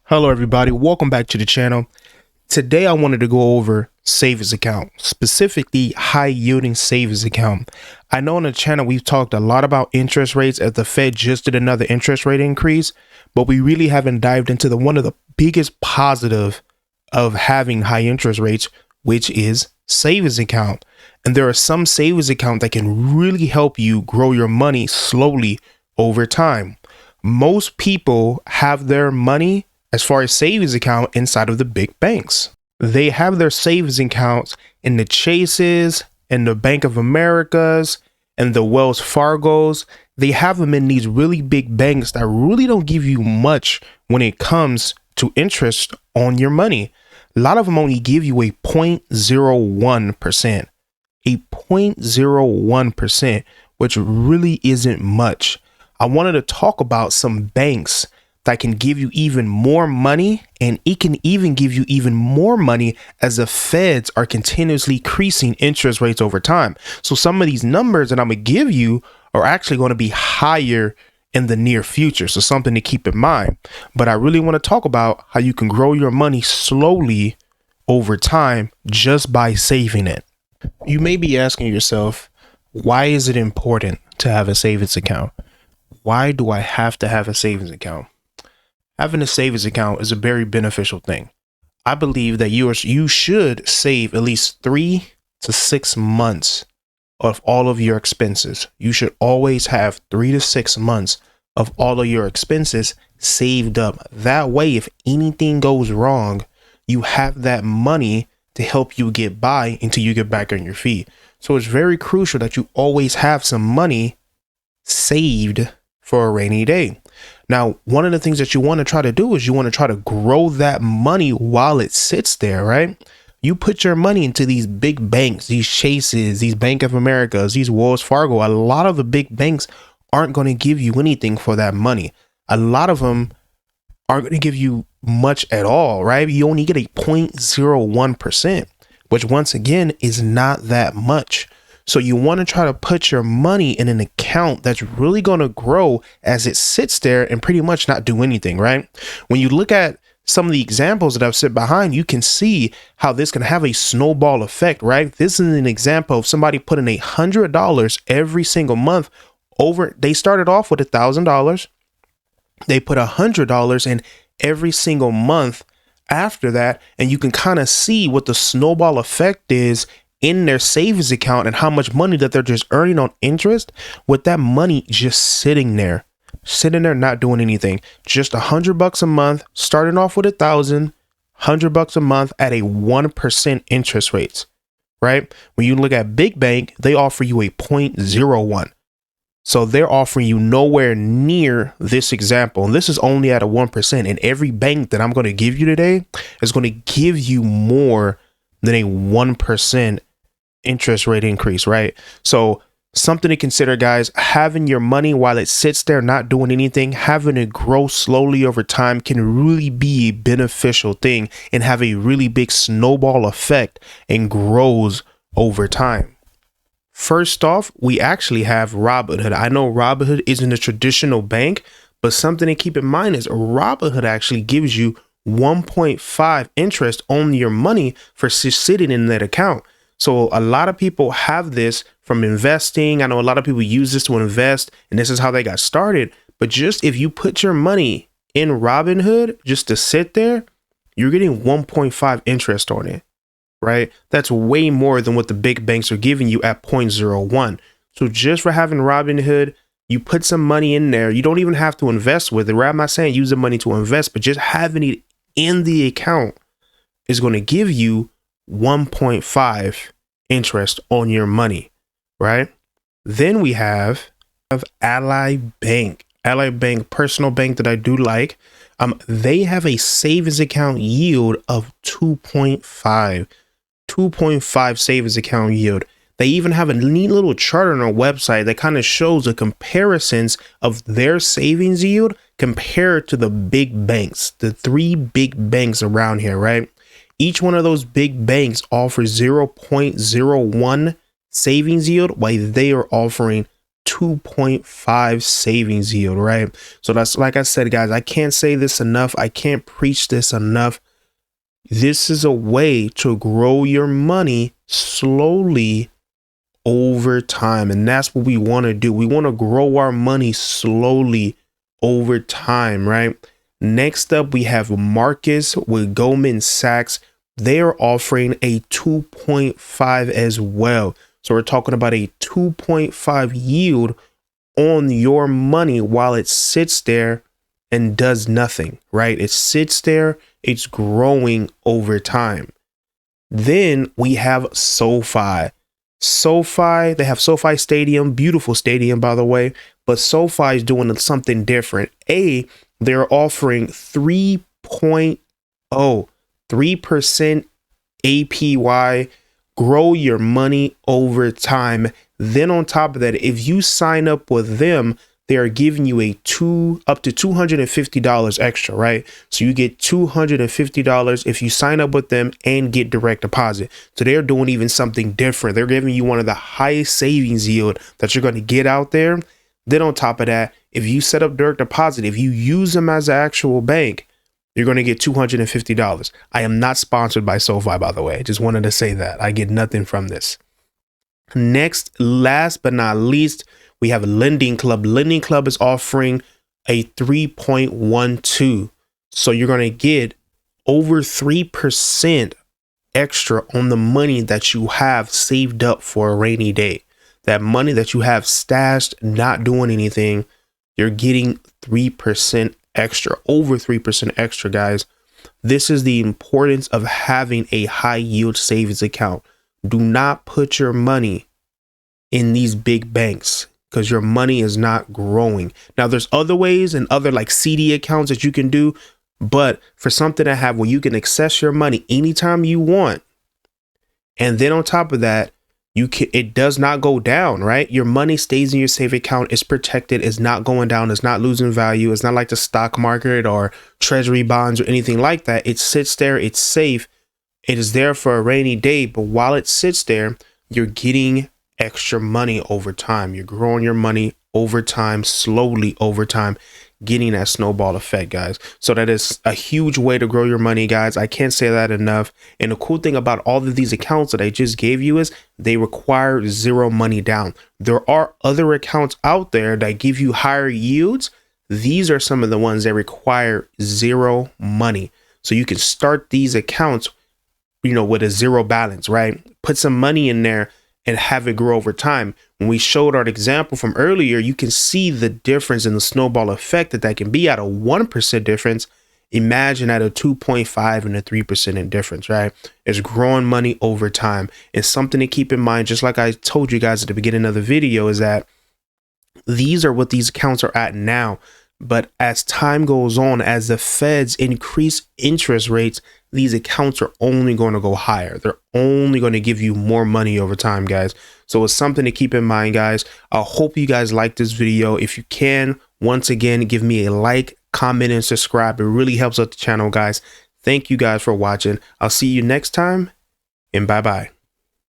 Hello everybody, welcome back to the channel. Today I wanted to go over savings account, specifically high yielding savings account. I know on the channel we've talked a lot about interest rates as the Fed just did another interest rate increase, but we really haven't dived into one of the biggest positive of having high interest rates, which is savings account. And there are some savings account that can really help you grow your money slowly over time. Most people have their money as far as savings account inside of the big banks. They have their savings accounts in the Chases and the Bank of Americas and the Wells Fargos. They have them in these really big banks that really don't give you much when it comes to interest on your money. A lot of them only give you a 0.01%, a 0.01%, which really isn't much. I wanted to talk about some banks that can give you even more money, and it can even give you even more money as the feds are continuously increasing interest rates over time. So some of these numbers that I'm going to give you are actually going to be higher in the near future. So something to keep in mind. But I really want to talk about how you can grow your money slowly over time just by saving it. You may be asking yourself, why is it important to have a savings account? Why do I have to have a savings account? Having a savings account is a very beneficial thing. I believe that you should save at least 3 to 6 months of all of your expenses. You should always have 3 to 6 months of all of your expenses saved up. That way, if anything goes wrong, you have that money to help you get by until you get back on your feet. So it's very crucial that you always have some money saved for a rainy day. Now, one of the things that you want to try to do is you want to try to grow that money while it sits there, right? You put your money into these big banks, these Chases, these Bank of Americas, these Wells Fargo. A lot of the big banks aren't going to give you anything for that money. A lot of them aren't going to give you much at all, right? You only get a 0.01%, which once again is not that much. So you want to try to put your money in an account that's really going to grow as it sits there and pretty much not do anything, right? When you look at some of the examples that I've set behind, you can see how this can have a snowball effect, right? This is an example of somebody putting $100 every single month over. They started off with $1,000. They put $100 in every single month after that. And you can kind of see what the snowball effect is in their savings account and how much money that they're just earning on interest with that money just sitting there not doing anything. Just $100 a month, starting off with $1,000 a month at a 1% interest rates, right? When you look at big bank, they offer you a 0.01. So they're offering you nowhere near this example. And this is only at a 1%. And every bank that I'm going to give you today is going to give you more than a 1% interest rate increase, right? So something to consider, guys. Having your money while it sits there not doing anything, having it grow slowly over time can really be a beneficial thing and have a really big snowball effect and grows over time. First off, we actually have Robinhood. I know Robinhood isn't a traditional bank, but something to keep in mind is Robinhood actually gives you 1.5 interest on your money for sitting in that account. So a lot of people have this from investing. I know a lot of people use this to invest, and this is how they got started. But just if you put your money in Robinhood just to sit there, you're getting 1.5 interest on it, right? That's way more than what the big banks are giving you at 0.01. So just for having Robinhood, you put some money in there. You don't even have to invest with it, right? I'm not saying use the money to invest, but just having it in the account is going to give you 1.5 interest on your money, right? Then we have Ally Bank. Ally Bank, personal bank that I do like. They have a savings account yield of 2.5 savings account yield. They even have a neat little chart on their website that kind of shows the comparisons of their savings yield compared to the big banks, the 3 big banks around here, right? Each one of those big banks offers 0.01 savings yield, while they are offering 2.5 savings yield, right? So that's, like I said, guys, I can't say this enough. I can't preach this enough. This is a way to grow your money slowly over time. And that's what we want to do. We want to grow our money slowly over time, right? Next up, we have Marcus with Goldman Sachs. They are offering a 2.5 as well. So we're talking about a 2.5 yield on your money while it sits there and does nothing, right? It sits there, it's growing over time. Then we have SoFi. SoFi, they have SoFi Stadium, beautiful stadium, by the way, but SoFi is doing something different. They're offering 3% APY, grow your money over time. Then on top of that, if you sign up with them, they are giving you up to $250 extra, right? So you get $250 if you sign up with them and get direct deposit. So they're doing even something different. They're giving you one of the highest savings yield that you're going to get out there. Then on top of that, if you set up direct deposit, if you use them as an actual bank, you're going to get $250. I am not sponsored by SoFi, by the way. Just wanted to say that. I get nothing from this. Next, last but not least, we have Lending Club. Lending Club is offering a 3.12. So you're going to get over 3% extra on the money that you have saved up for a rainy day. That money that you have stashed, not doing anything, you're getting 3% extra, over 3% extra, guys. This is the importance of having a high yield savings account. Do not put your money in these big banks because your money is not growing. Now, there's other ways and other like CD accounts that you can do, but for something to have where you can access your money anytime you want, and then on top of that, it does not go down, right? Your money stays in your safe account. It's protected. It's not going down. It's not losing value. It's not like the stock market or treasury bonds or anything like that. It sits there. It's safe. It is there for a rainy day. But while it sits there, you're getting extra money over time. You're growing your money over time, slowly over time, getting that snowball effect, guys. So that is a huge way to grow your money, guys. I can't say that enough. And the cool thing about all of these accounts that I just gave you is they require zero money down. There are other accounts out there that give you higher yields. These are some of the ones that require zero money. So you can start these accounts, with a zero balance, right? Put some money in there and have it grow over time. When we showed our example from earlier, you can see the difference in the snowball effect that can be at a 1% difference. Imagine at a 2.5 and a 3% difference, right? It's growing money over time. And something to keep in mind, just like I told you guys at the beginning of the video, is that these are what these accounts are at now. But as time goes on, as the feds increase interest rates, these accounts are only going to go higher. They're only going to give you more money over time, guys. So it's something to keep in mind, guys. I hope you guys like this video. If you can, once again, give me a like, comment, and subscribe. It really helps out the channel, guys. Thank you guys for watching. I'll see you next time, and bye-bye.